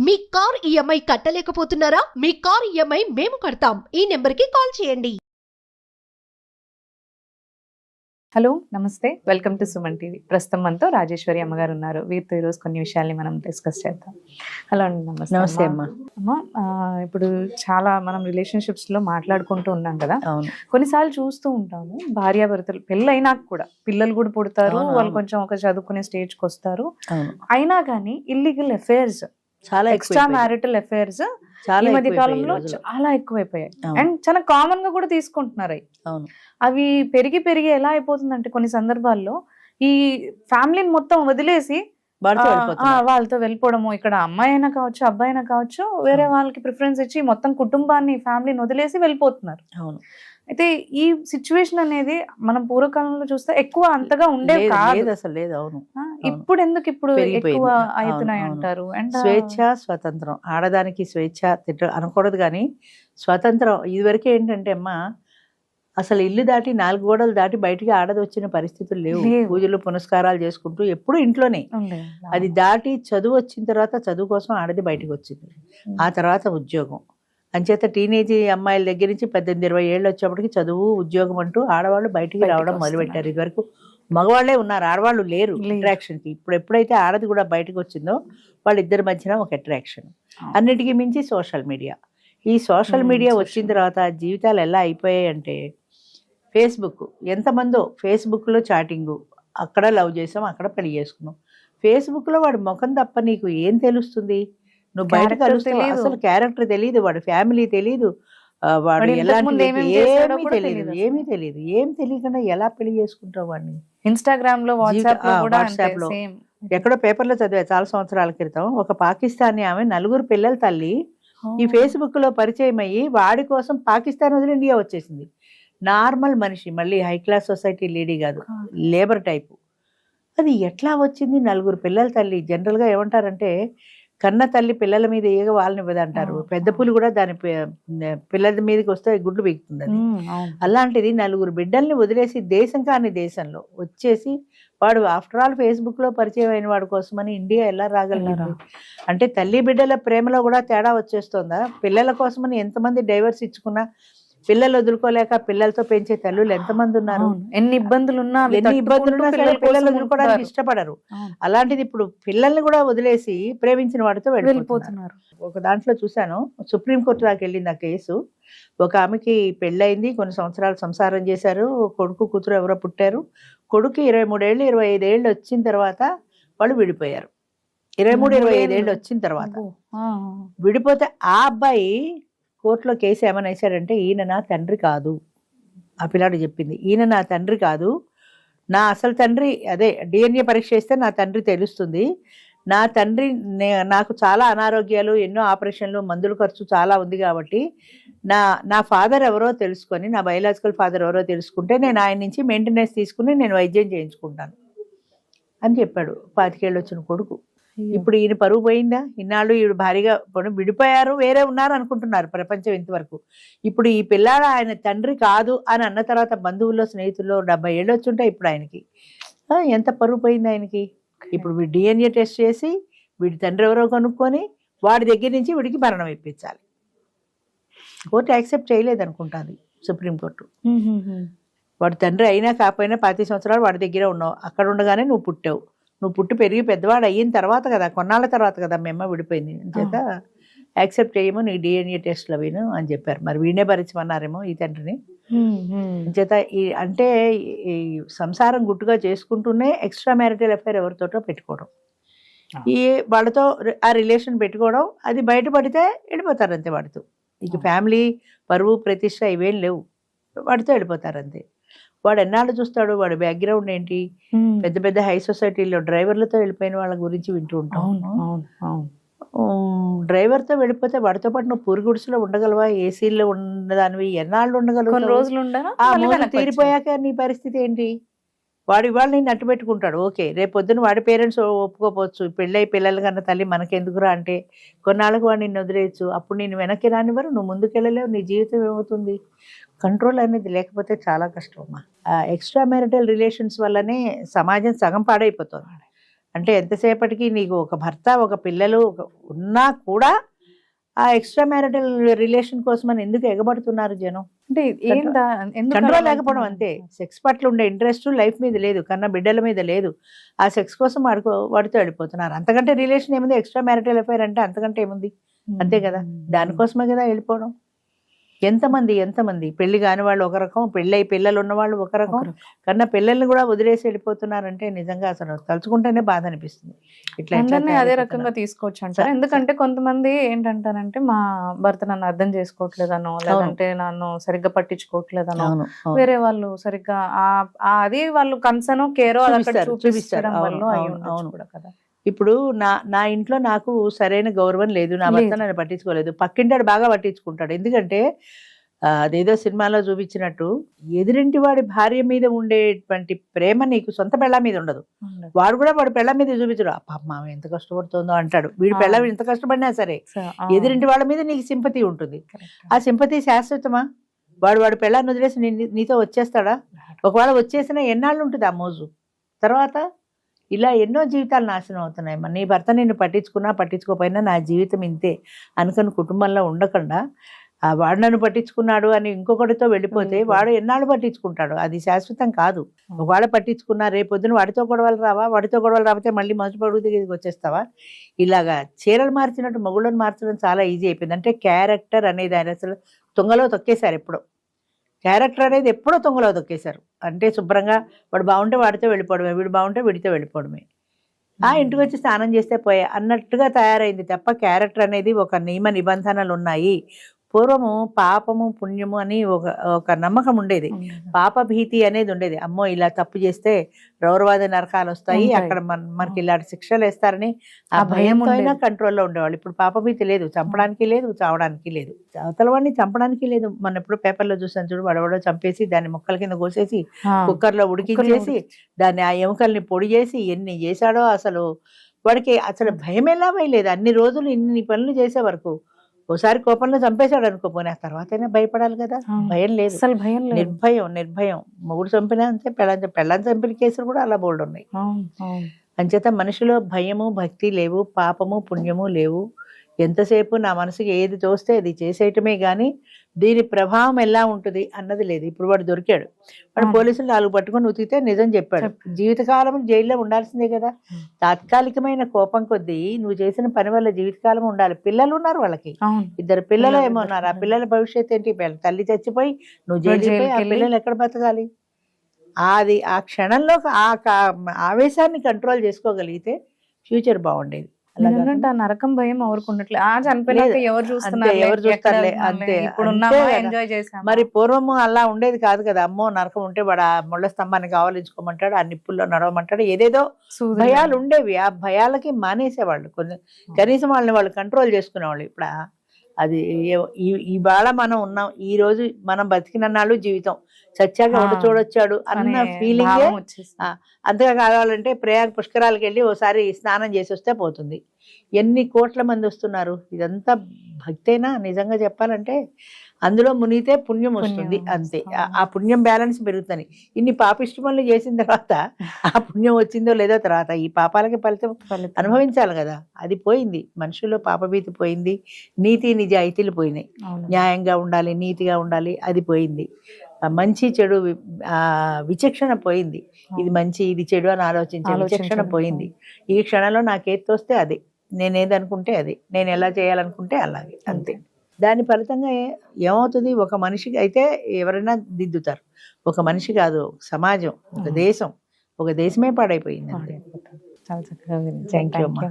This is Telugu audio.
మీ కార్ ఈఎంఐ కట్టలేకపోతున్నారా? మీ కార్ ఈఎంఐ మేము కడతాం. ఈ నెంబర్కి కాల్ చేయండి. హలో నమస్తే, వెల్కమ్ టు సుమన్ టీవీ. ప్రస్తుతం మనతో రాజేశ్వరి అమ్మగారు ఉన్నారు. వీరితో ఈరోజు కొన్ని విషయాల్ని మనం డిస్కస్ చేద్దాం. హలో అండి. నమస్తే అమ్మా. అమ్మ, ఇప్పుడు చాలా మనం రిలేషన్షిప్స్ లో మాట్లాడుకుంటూ ఉన్నాం కదా. అవును. కొన్నిసార్లు చూస్తూ ఉంటాము, భార్యాభర్తలు పెళ్ళైనాక కూడా పిల్లలు కూడా పుడతారు. అవును, వాళ్ళు అవును. కొంచెం ఒక చదువుకునే స్టేజ్కి వస్తారు. అవును. అయినా కానీ ఇల్లీగల్ అఫైర్స్, చాలా ఎక్స్ట్రా మ్యారిటల్ అఫైర్స్ చాలా ఈ మధ్య ఎక్కువైపోయాయి కాలంలో ఈ రోజుల్లో. చాలా ఎక్కువైపోయాయి. అవును. అండ్ చాలా కామన్ గా కూడా తీసుకుంటున్నారు అవి. అవును. అవి పెరిగి పెరిగి ఎలా అయిపోతుందంటే కొన్ని సందర్భాల్లో ఈ ఫ్యామిలీని మొత్తం వదిలేసి వాడితో వెళ్ళిపోతున్నారు. వాళ్ళతో వెళ్ళిపోవడము, ఇక్కడ అమ్మాయి అయినా కావచ్చు అబ్బాయి అయినా కావచ్చు, వేరే వాళ్ళకి ప్రిఫరెన్స్ ఇచ్చి మొత్తం కుటుంబాన్ని ఫ్యామిలీని వదిలేసి వెళ్ళిపోతున్నారు. అవును. అయితే ఈ సిచ్యువేషన్ అనేది మనం పూర్వకాలంలో చూస్తే ఎక్కువ అంతగా ఉండేవి లేదు, కాదు. లేదు, అసలు లేదు. అవును. ఇప్పుడు ఎందుకు ఇప్పుడు పెరిగిపోయింది. ఎక్కువ అవును, అవుతున్నాయి అవును. అంటారు? అండ్ స్వేచ్ఛ స్వతంత్రం, ఆడదానికి స్వేచ్ఛ అనకూడదు కానీ స్వతంత్రం. ఇదివరకు ఏంటంటే అమ్మా, అసలు ఇల్లు దాటి 4 గోడలు దాటి బయటికి ఆడది వచ్చిన పరిస్థితులు లేవు. లేవు. పూజలు పునస్కారాలు చేసుకుంటూ ఎప్పుడు ఇంట్లోనే. అది దాటి చదువు వచ్చిన తర్వాత చదువు కోసం ఆడది బయటకు వచ్చింది. ఆ తర్వాత ఉద్యోగం. అంచేత టీనేజ్ అమ్మాయిల దగ్గర నుంచి 18-20 ఏళ్ళు వచ్చేప్పటికి చదువు ఉద్యోగం అంటూ ఆడవాళ్ళు బయటికి రావడం మొదలుపెట్టారు. ఇదివరకు మగవాళ్లే ఉన్నారు, ఆడవాళ్ళు లేరు అట్రాక్షన్కి. ఇప్పుడు ఎప్పుడైతే ఆడది కూడా బయటకు వచ్చిందో వాళ్ళిద్దరి మధ్యన ఒక అట్రాక్షన్. అన్నిటికీ మించి సోషల్ మీడియా. ఈ సోషల్ మీడియా వచ్చిన తర్వాత జీవితాలు ఎలా అయిపోయాయి అంటే, ఫేస్బుక్, ఎంతమందో ఫేస్బుక్లో చాటింగు, అక్కడ లవ్ చేసాం, అక్కడ పెళ్లి చేసుకున్నాం. ఫేస్బుక్లో వాడి ముఖం తప్ప నీకు ఏం తెలుస్తుంది? నువ్వు బయట Character కలుస్తావు, తెలీదు. అసలు క్యారెక్టర్ తెలియదు, వాడి ఫ్యామిలీ తెలీదు, వాడు వాడు ఇంతకు ఎలాంటి ముందు వ్యక్తి, ఏమేం చేశాడో ఏమీ కూడా తెలియదు, తెలీదు. ఏమీ తెలియదు. ఏం తెలియకుండా ఎలా పెళ్లి చేసుకుంటావు వాడిని? ఇన్స్టాగ్రామ్ లో, వాట్సాప్ లో కూడా వాట్సాప్ లో సేమ్. ఎక్కడో పేపర్లో చదివా చాలా సంవత్సరాల క్రితం. ఒక పాకిస్తానీ ఆమె 4 పిల్లల తల్లి ఈ ఫేస్బుక్ లో పరిచయం అయ్యి వాడి కోసం పాకిస్తాన్ వదిలి ఇండియా వచ్చేసింది. నార్మల్ మనిషి, మళ్ళీ హై క్లాస్ సొసైటీ లేడీ కాదు, లేబర్ టైపు. అది ఎట్లా వచ్చింది? 4 పిల్లల తల్లి. జనరల్గా ఏమంటారంటే, కన్న తల్లి పిల్లల మీద ఏగ వాళ్ళని ఇవ్వదు అంటారు. పెద్ద పులి కూడా దాని పిల్లల మీదకి వస్తే గుడ్లు బీగుతుంది అది. అలాంటిది 4 బిడ్డల్ని వదిలేసి దేశం కాని దేశంలో వచ్చేసి వాడు ఆఫ్టర్ ఆల్ ఫేస్బుక్ లో పరిచయం అయిన వాడి కోసమని ఇండియా ఎలా రాగలరు? అంటే తల్లి బిడ్డల ప్రేమలో కూడా తేడా వచ్చేస్తుందా? పిల్లల కోసమని ఎంతమంది డైవర్స్ ఇచ్చుకున్నా పిల్లలు వదులుకోలేక పిల్లలతో పెంచే తల్లులు ఎంతమంది ఉన్నారు? ఎన్ని ఇబ్బందులున్నా సరే పిల్లలు వదులుకోవడానికి ఇష్టపడరు. అలాంటిది ఇప్పుడు పిల్లల్ని కూడా వదిలేసి ప్రేమించిన వాడితో వెళ్ళిపోతున్నారు. ఒక దాంట్లో చూశాను, సుప్రీంకోర్టు దాకా వెళ్ళింది ఆ కేసు. ఒక ఆమెకి పెళ్ళయింది, కొన్ని సంవత్సరాలు సంసారం చేశారు, కొడుకు కూతురు ఎవరో పుట్టారు. కొడుకు 23 ఏళ్ళు 25 ఏళ్ళు వచ్చిన తర్వాత వాళ్ళు విడిపోయారు. 23-25 ఏళ్ళు వచ్చిన తర్వాత విడిపోతే ఆ అబ్బాయి కోర్టులో కేసు ఏమని వేశాడంటే, ఈయన నా తండ్రి కాదు. ఆ పిల్లాడు చెప్పింది, ఈయన నా తండ్రి కాదు, నా అసలు తండ్రి అదే DNA పరీక్ష చేస్తే నా తండ్రి తెలుస్తుంది. నా తండ్రి నాకు చాలా అనారోగ్యాలు, ఎన్నో ఆపరేషన్లు, మందుల ఖర్చు చాలా ఉంది కాబట్టి నా ఫాదర్ ఎవరో తెలుసుకొని, నా బయలాజికల్ ఫాదర్ ఎవరో తెలుసుకుంటే నేను ఆయన నుంచి మెయింటెనెన్స్ తీసుకుని నేను వైద్యం చేయించుకుంటాను అని చెప్పాడు. 25 ఏళ్ళు వచ్చిన కొడుకు. ఇప్పుడు ఈయన పరువు పోయిందా? ఇన్నాళ్ళు ఈవిడ భారీగా విడిపోయారు, వేరే ఉన్నారు అనుకుంటున్నారు ప్రపంచం ఇంతవరకు. ఇప్పుడు ఈ పిల్లాడు ఆయన తండ్రి కాదు అని అన్న తర్వాత బంధువుల్లో స్నేహితుల్లో 70 ఏళ్ళు వచ్చుంటాయి ఇప్పుడు ఆయనకి. ఎంత పరువు పోయింది ఆయనకి? ఇప్పుడు వీడు DNA టెస్ట్ చేసి వీడి తండ్రి ఎవరో కనుక్కొని వాడి దగ్గర నుంచి వీడికి మరణం ఇప్పించాలి. కోర్టు యాక్సెప్ట్ చేయలేదు అనుకుంటుంది, సుప్రీంకోర్టు. వాడి తండ్రి అయినా కాకపోయినా 25 సంవత్సరాలు వాడి దగ్గర ఉన్నావు, అక్కడ ఉండగానే నువ్వు పుట్టావు, నువ్వు పుట్టి పెరిగి పెద్దవాడు అయిన తర్వాత కదా, కొన్నాళ్ళ తర్వాత కదా మేమ్మ విడిపోయింది చేత యాక్సెప్ట్ చేయమో నీ DNA టెస్ట్లు అవిను అని చెప్పారు. మరి వీడినే భరించమన్నారేమో ఈ తండ్రిని. చేత అంటే ఈ సంసారం గుట్టుగా చేసుకుంటూనే ఎక్స్ట్రా మ్యారిటల్ అఫైర్ ఎవరితోటో పెట్టుకోవడం, ఈ వాళ్ళతో ఆ రిలేషన్ పెట్టుకోవడం, అది బయటపడితే వెళ్ళిపోతారు అంతే వాడితో. ఇక ఫ్యామిలీ పరువు ప్రతిష్ట ఇవేం లేవు, వాడితో వెళ్ళిపోతారు అంతే. వాడు ఎన్నాళ్ళు చూస్తాడు? వాడి బ్యాక్గ్రౌండ్ ఏంటి? పెద్ద పెద్ద హై సొసైటీలో డ్రైవర్లతో వెళ్ళిపోయిన వాళ్ళ గురించి వింటూ ఉంటాం. డ్రైవర్తో వెళ్ళిపోతే వాడితో పాటు నువ్వు పూరి గుడిసెలో ఉండగలవా? ఏసీలో ఉన్నదానివి ఎన్నాళ్ళు ఉండగలవు? తీరిపోయాక నీ పరిస్థితి ఏంటి? వాడు ఇవాళ నేను అట్టు పెట్టుకుంటాడు, ఓకే, రేపు పొద్దున వాడి పేరెంట్స్ ఒప్పుకోపోవచ్చు, పెళ్ళై పిల్లలు కన్నా తల్లి మనకెందుకురా అంటే కొన్నాళ్ళకు వాడు నిన్ను వదిలేయచ్చు. అప్పుడు నేను వెనక్కి రానివ్వరు, నువ్వు ముందుకెళ్ళలేవు, నీ జీవితం ఏమవుతుంది? కంట్రోల్ అనేది లేకపోతే చాలా కష్టం అమ్మా. ఎక్స్ట్రా మ్యారిటల్ రిలేషన్స్ వల్లనే సమాజం సగం పాడైపోతుంది. అంటే ఎంతసేపటికి నీకు ఒక భర్త ఒక పిల్లలు ఉన్నా కూడా ఆ ఎక్స్ట్రా మ్యారిటల్ రిలేషన్ కోసం అని ఎందుకు ఎగబడుతున్నారు జనం? అంటే కంట్రోల్ లేకపోవడం అంతే. సెక్స్ పట్ల ఉండే ఇంట్రెస్ట్ లైఫ్ మీద లేదు, కన్నా బిడ్డల మీద లేదు. ఆ సెక్స్ కోసం వాడితో వెళ్ళిపోతున్నారు. అంతకంటే రిలేషన్ ఏముంది? ఎక్స్ట్రా మ్యారిటల్ అఫైర్ అంటే అంతకంటే ఏముంది? అంతే కదా, దానికోసమే కదా వెళ్ళిపోవడం. ఎంతమంది పెళ్లి కాని వాళ్ళు ఒక రకం, పెళ్ళై పిల్లలు ఉన్న వాళ్ళు ఒక రకం, కన్నా పిల్లల్ని కూడా వదిలేసి వెళ్ళిపోతున్నారంటే నిజంగా అసలు తలుచుకుంటేనే బాధ అనిపిస్తుంది. అందరినీ అదే రకంగా తీసుకోవచ్చు అంటారు. ఎందుకంటే కొంతమంది ఏంటంటారంటే మా భర్త నన్ను అర్థం చేసుకోవట్లేదనో, లేదంటే నన్ను సరిగ్గా పట్టించుకోవట్లేదనో, వేరే వాళ్ళు సరిగ్గా అది వాళ్ళు కన్సర్న్ కేరో చూపిస్తారు వల్ల అయి ఉండొచ్చు కూడా కదా. ఇప్పుడు నా ఇంట్లో నాకు సరైన గౌరవం లేదు, నా భర్త నన్ను పట్టించుకోలేదు, పక్కింటాడు బాగా పట్టించుకుంటాడు. ఎందుకంటే అదేదో సినిమాలో చూపించినట్టు ఎదురింటి వాడి భార్య మీద ఉండేటువంటి ప్రేమ నీకు సొంత పెళ్ళ మీద ఉండదు. వాడు కూడా వాడి పెళ్ళ మీద చూపించడు. పాప ఎంత కష్టపడుతుందో అంటాడు. వీడి పెళ్ళ ఎంత కష్టపడినా సరే ఎదురింటి వాళ్ళ మీద నీకు సింపతి ఉంటుంది. ఆ సింపతి శాశ్వతమా? వాడి పెళ్ళాన్ని వదిలేసి నీతో వచ్చేస్తాడా? ఒకవేళ వచ్చేసినా ఎన్నాళ్ళు ఉంటుంది ఆ మోజు? తర్వాత ఇలా ఎన్నో జీవితాలు నాశనం అవుతున్నాయి. నీ భర్త నిన్ను పట్టించుకున్నా పట్టించుకోపోయినా నా జీవితం ఇంతే అనుకుని కుటుంబంలో ఉండకుండా వాడు నన్ను పట్టించుకున్నాడు అని ఇంకొకటితో వెళ్ళిపోతే వాడు ఎన్నాళ్ళు పట్టించుకుంటాడు? అది శాశ్వతం కాదు. ఒకవేళ పట్టించుకున్నా రేపొద్దున వాడితో గొడవలు రాకపోతే మళ్ళీ మంచు పడుగు దగ్గరికి వచ్చేస్తావా? ఇలాగా చీరలు మార్చినట్టు మొగుళ్ళని మార్చడం చాలా ఈజీ అయిపోయింది. అంటే క్యారెక్టర్ అనేది ఆయన అసలు తుంగలో తొక్కేశారు. క్యారెక్టర్ అనేది ఎప్పుడో తుంగలో తొక్కేశారు. అంటే శుభ్రంగా వాడు బాగుంటే వాడితో వెళ్ళిపోవడమే, వీడు బాగుంటే వీడితో వెళ్ళిపోవడమే, ఇంటికి వచ్చి స్నానం చేస్తే పోయే అన్నట్టుగా తయారైంది తప్ప క్యారెక్టర్ అనేది ఒక నియమ నిబంధనలు ఉన్నాయి. పూర్వము పాపము పుణ్యము అని ఒక నమ్మకం ఉండేది. పాప భీతి అనేది ఉండేది. అమ్మో ఇలా తప్పు చేస్తే రౌరవాద నరకాలు వస్తాయి, అక్కడ మనకి ఇలాంటి శిక్షలు వేస్తారని ఆ భయంతో అయినా కంట్రోల్లో ఉండేవాళ్ళు. ఇప్పుడు పాప భీతి లేదు, చంపడానికి లేదు, చావడానికి లేదు, అవతల వాడిని చంపడానికి లేదు. మన ఎప్పుడు పేపర్లో చూసాను చూడు, వడవడో చంపేసి దాన్ని ముక్కల కింద కోసేసి కుక్కర్లో ఉడికించేసి దాన్ని ఆ ఎముకల్ని పొడి చేసి ఎన్ని చేశాడో అసలు వాడికి అసలు భయం ఎలా వేయలేదు. అన్ని రోజులు ఇన్ని పనులు చేసే వరకు ఓసారి కోపంలో చంపేశాడు అనుకోపోయినా తర్వాత అయినా భయపడాలి కదా. భయం లేదు, నిర్భయం. మొగుడు చంపినా అంతే, పెళ్ళాన్ని చంపిన కేసులు కూడా అలా బోల్డ్ ఉన్నాయి. అంచేత మనిషిలో భయము భక్తి లేవు, పాపము పుణ్యము లేవు. ఎంతసేపు నా మనసుకి ఏది తోస్తే అది చేసేయటమే కానీ దీని ప్రభావం ఎలా ఉంటుంది అన్నది లేదు. ఇప్పుడు వాడు దొరికాడు, వాడు పోలీసులు 4 పట్టుకొని ఉతికితే నిజం చెప్పాడు. జీవితకాలం జైల్లో ఉండాల్సిందే కదా. తాత్కాలికమైన కోపం కొద్దీ నువ్వు చేసిన పని వల్ల జీవితకాలం ఉండాలి. పిల్లలు ఉన్నారు, వాళ్ళకి 2 పిల్లలు ఏమో ఉన్నారు. ఆ పిల్లల భవిష్యత్తు ఏంటి? తల్లి చచ్చిపోయి నువ్వు జైలు, ఆ పిల్లలు ఎక్కడ బతకాలి? అది ఆ క్షణంలో ఆ ఆవేశాన్ని కంట్రోల్ చేసుకోగలిగితే ఫ్యూచర్ బాగుండేది. నరకం భయం ఎవరుకున్నట్లేదు, చనిపోయినాక ఎవరు చూస్తారు అంతే. మరి పూర్వము అలా ఉండేది కాదు కదా. అమ్మో నరకం ఉంటే వాడు ఆ ముళ్ళ స్తంభానికి ఆవలించుకోమంటాడు, ఆ నిప్పుల్లో నడవమంటాడు, ఏదేదో భయాలు ఉండేవి. ఆ భయాలకి మానేసేవాళ్ళు. కనీసం వాళ్ళని వాళ్ళు కంట్రోల్ చేసుకునేవాళ్ళు. ఇప్పుడు అది ఇవాళ మనం ఉన్నాం, ఈ రోజు మనం బతికినన్నాళ్ళు జీవితం, చచ్చాక ఒకటి చూడొచ్చాడు అన్న ఫీలింగే. అంతగా కావాలంటే ప్రయాగ పుష్కరాలకు వెళ్ళి ఓసారి స్నానం చేసి వస్తే పోతుంది. ఎన్ని కోట్ల మంది వస్తున్నారు. ఇదంతా భక్తేనా? నిజంగా చెప్పాలంటే అందులో మునిగితే పుణ్యం వస్తుంది అంతే. ఆ పుణ్యం బ్యాలెన్స్ పెరుగుతుంది. ఇన్ని పాపిష్టములు చేసిన తర్వాత ఆ పుణ్యం వచ్చిందో లేదో తర్వాత ఈ పాపాలకి ఫలితం అనుభవించాలి కదా. అది పోయింది. మనుషుల్లో పాపభీతి పోయింది, నీతి నిజాయితీలు పోయినాయి. న్యాయంగా ఉండాలి, నీతిగా ఉండాలి, అది పోయింది. మంచి చెడు విచక్షణ పోయింది. ఇది మంచి ఇది చెడు అని ఆలోచించే విచక్షణ పోయింది. ఈ క్షణంలో నాకేది తోస్తే అదే, నేనేదనుకుంటే అదే, నేను ఎలా చేయాలనుకుంటే అలాగే, అంతే. దాని ఫలితంగా ఏమవుతుంది? ఒక మనిషికి అయితే ఎవరైనా దిద్దుతారు, ఒక మనిషి కాదు, సమాజం, ఒక దేశమే పాడైపోయింది. చాలా చక్కగా. థ్యాంక్ యూ అమ్మా.